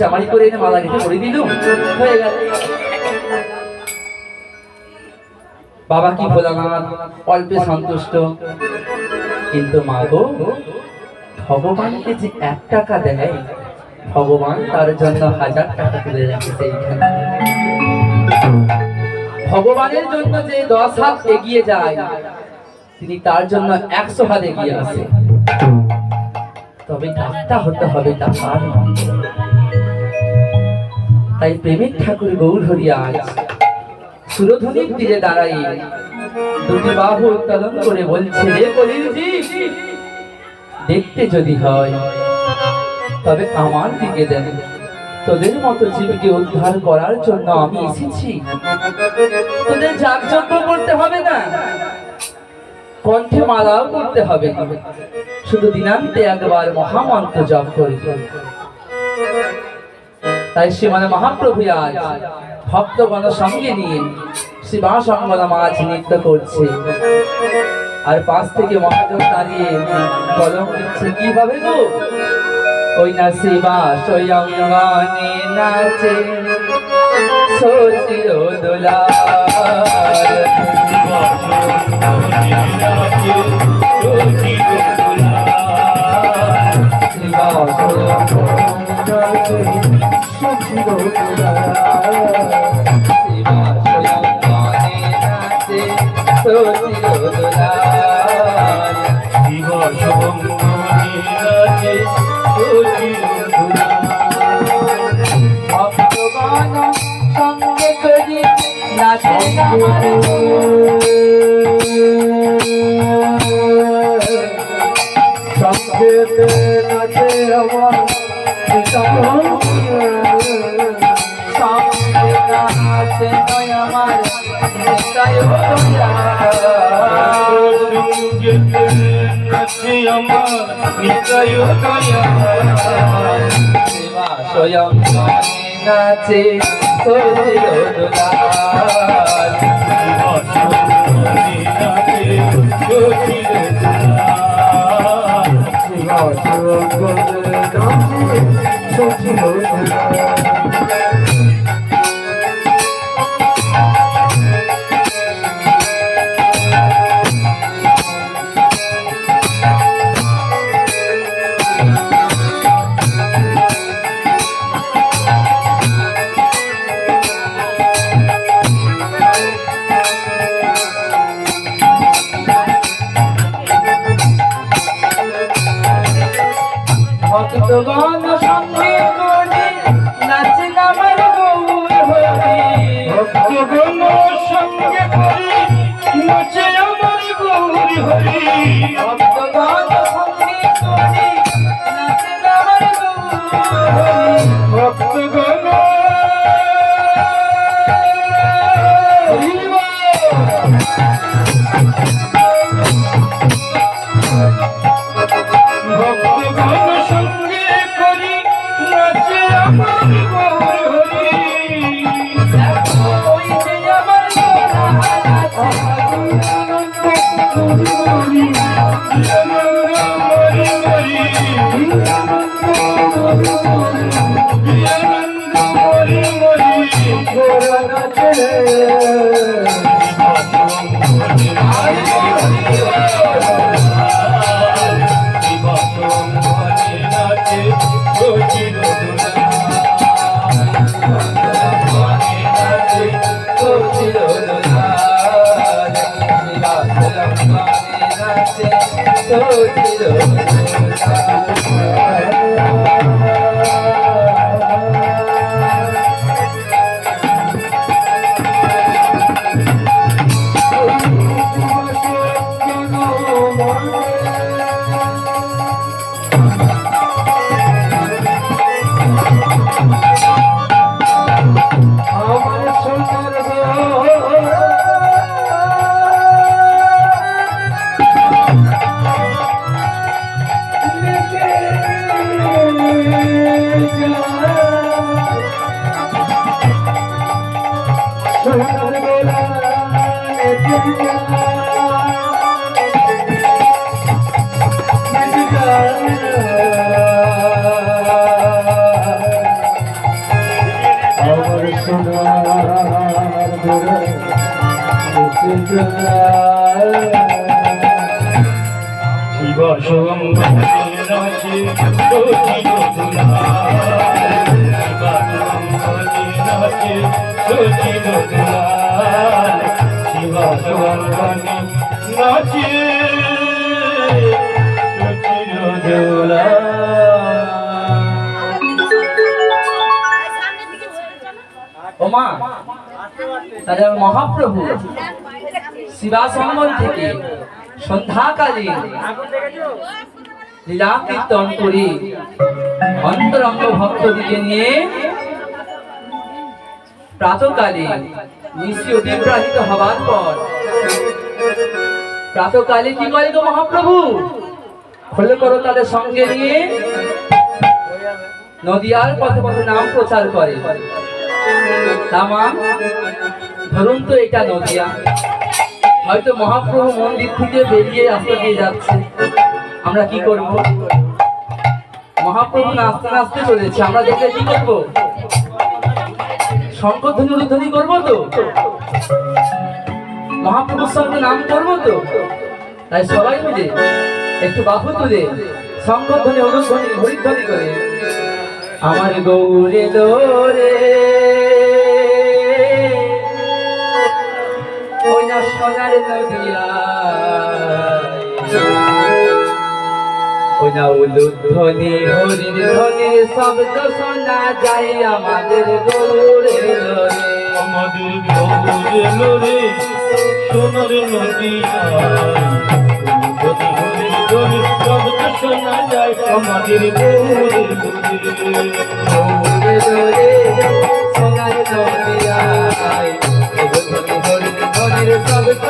চামারি করে এনে মালা গেঁথে করে দিলুম, হয়ে গেল। বাবা কি ভোলানাথ অল্পে সন্তুষ্ট, কিন্তু মা গো, ভগবানকে যে 1 টাকা দেয়, ভগবান তার জন্য 1000 টাকা তুলে রেখেছে এইখানে। ভগবানের জন্য যে 10 হাত এগিয়ে যায়, তিনি তার জন্য 100 হাত এগিয়ে আসে। তবে কাজটা হতে হবে তার। তাই প্রেমিক ঠাকুর গৌর হরি আজ সুরধুনির তীরে দাঁড়াই 2টি বাহু উত্তোলন করে বলছে, রে কলিরজি, দেখতে যদি হয় তবে আমার দিকে দেন। তোদের মতো জীবকে উদ্ধার করার জন্য আমি এসেছি। তোদের যাগযজ্ঞ করতে হবে না, কণ্ঠে মালাও করতে হবে না, শুধু দিনান্তে একবার মহামন্ত্র জপ করবে। তাই শ্রীমান মহাপ্রভু আজ ভক্তগণ সঙ্গে নিয়ে শিবাসঙ্গনাম আজ নৃত্য করছে। আর পাশ থেকে মহাজন দাঁড়িয়ে কলম দিচ্ছে, কিভাবে গো? ওই না শিবা স্বয়ংগানে নাচে সচির দোলার, শিবা ভক্তগণ সঙ্গে করি নাচে, সংক্ষেপে নাচে আমার সঙ্গে নাচে নয় আমার শিবা স্বয়ং নাচে সচির দোলার, ভক্তগণ সঙ্গে করি নাচে আমার গৌর হরি, ভক্তগণ সঙ্গে করি নাচে আমার গৌর হরি, ভক্তগণ সঙ্গে করি নাচে আমার গৌর হরি, ভক্তগণ ভক্তগণ সঙ্গে করি নাচে আমার গৌর হরি, ওই যে আমার শিব সঙ্গে নাচে সচির দুলাল শিব সঙ্গে নাচে সচির দুলাল শিব সঙ্গে নাচে সচির দুলাল ওমা তাহলে মহাপ্রভু শিবাসম্বন থেকে সন্ধ্যাকালীন লীলা কীর্তন করি অন্তরঙ্গ ভক্তদিকে নিয়ে প্রাতকালে নিশি অতিপ্রাহিত হবার পর প্রাতকালে কি করে গো মহাপ্রভু খোলে করো তাদের সঙ্গে নিয়ে নদিয়ার পথে পথে নাম প্রচার করে। তামা ধরুন তো এটা নদিয়া, হয়তো মহাপ্রভু মন্দির থেকে বেরিয়ে রাস্তা দিয়ে যাচ্ছে, আমরা কি করব? মহাপ্রভু নাচতে নাচতে চলেছে, আমরা দেখলে কি করবো? শঙ্খধ্বনি উলুধ্বনি করবো তো, মহাপ্রভুর সঙ্গে নাম করবো তো। তাই সবাই মিলে একটু বাহু তুলে শঙ্খধ্বনি উলুধ্বনি হরিধ্বনি করে আমার গৌরে দোরে ওই না সোনার নদিয়া ওই না উলুধ্বনি হরির ধ্বনির শব্দ শোনা যায় আমাদের গৌরে দোরে আমাদের গৌরে লোরে সোনার নদিয়া শব্দ শোনা যায় আমাদের গৌরে গৌরে দোরে সোনার নদিয়া উলুধ্বনি হরির ধ্বনির শব্দ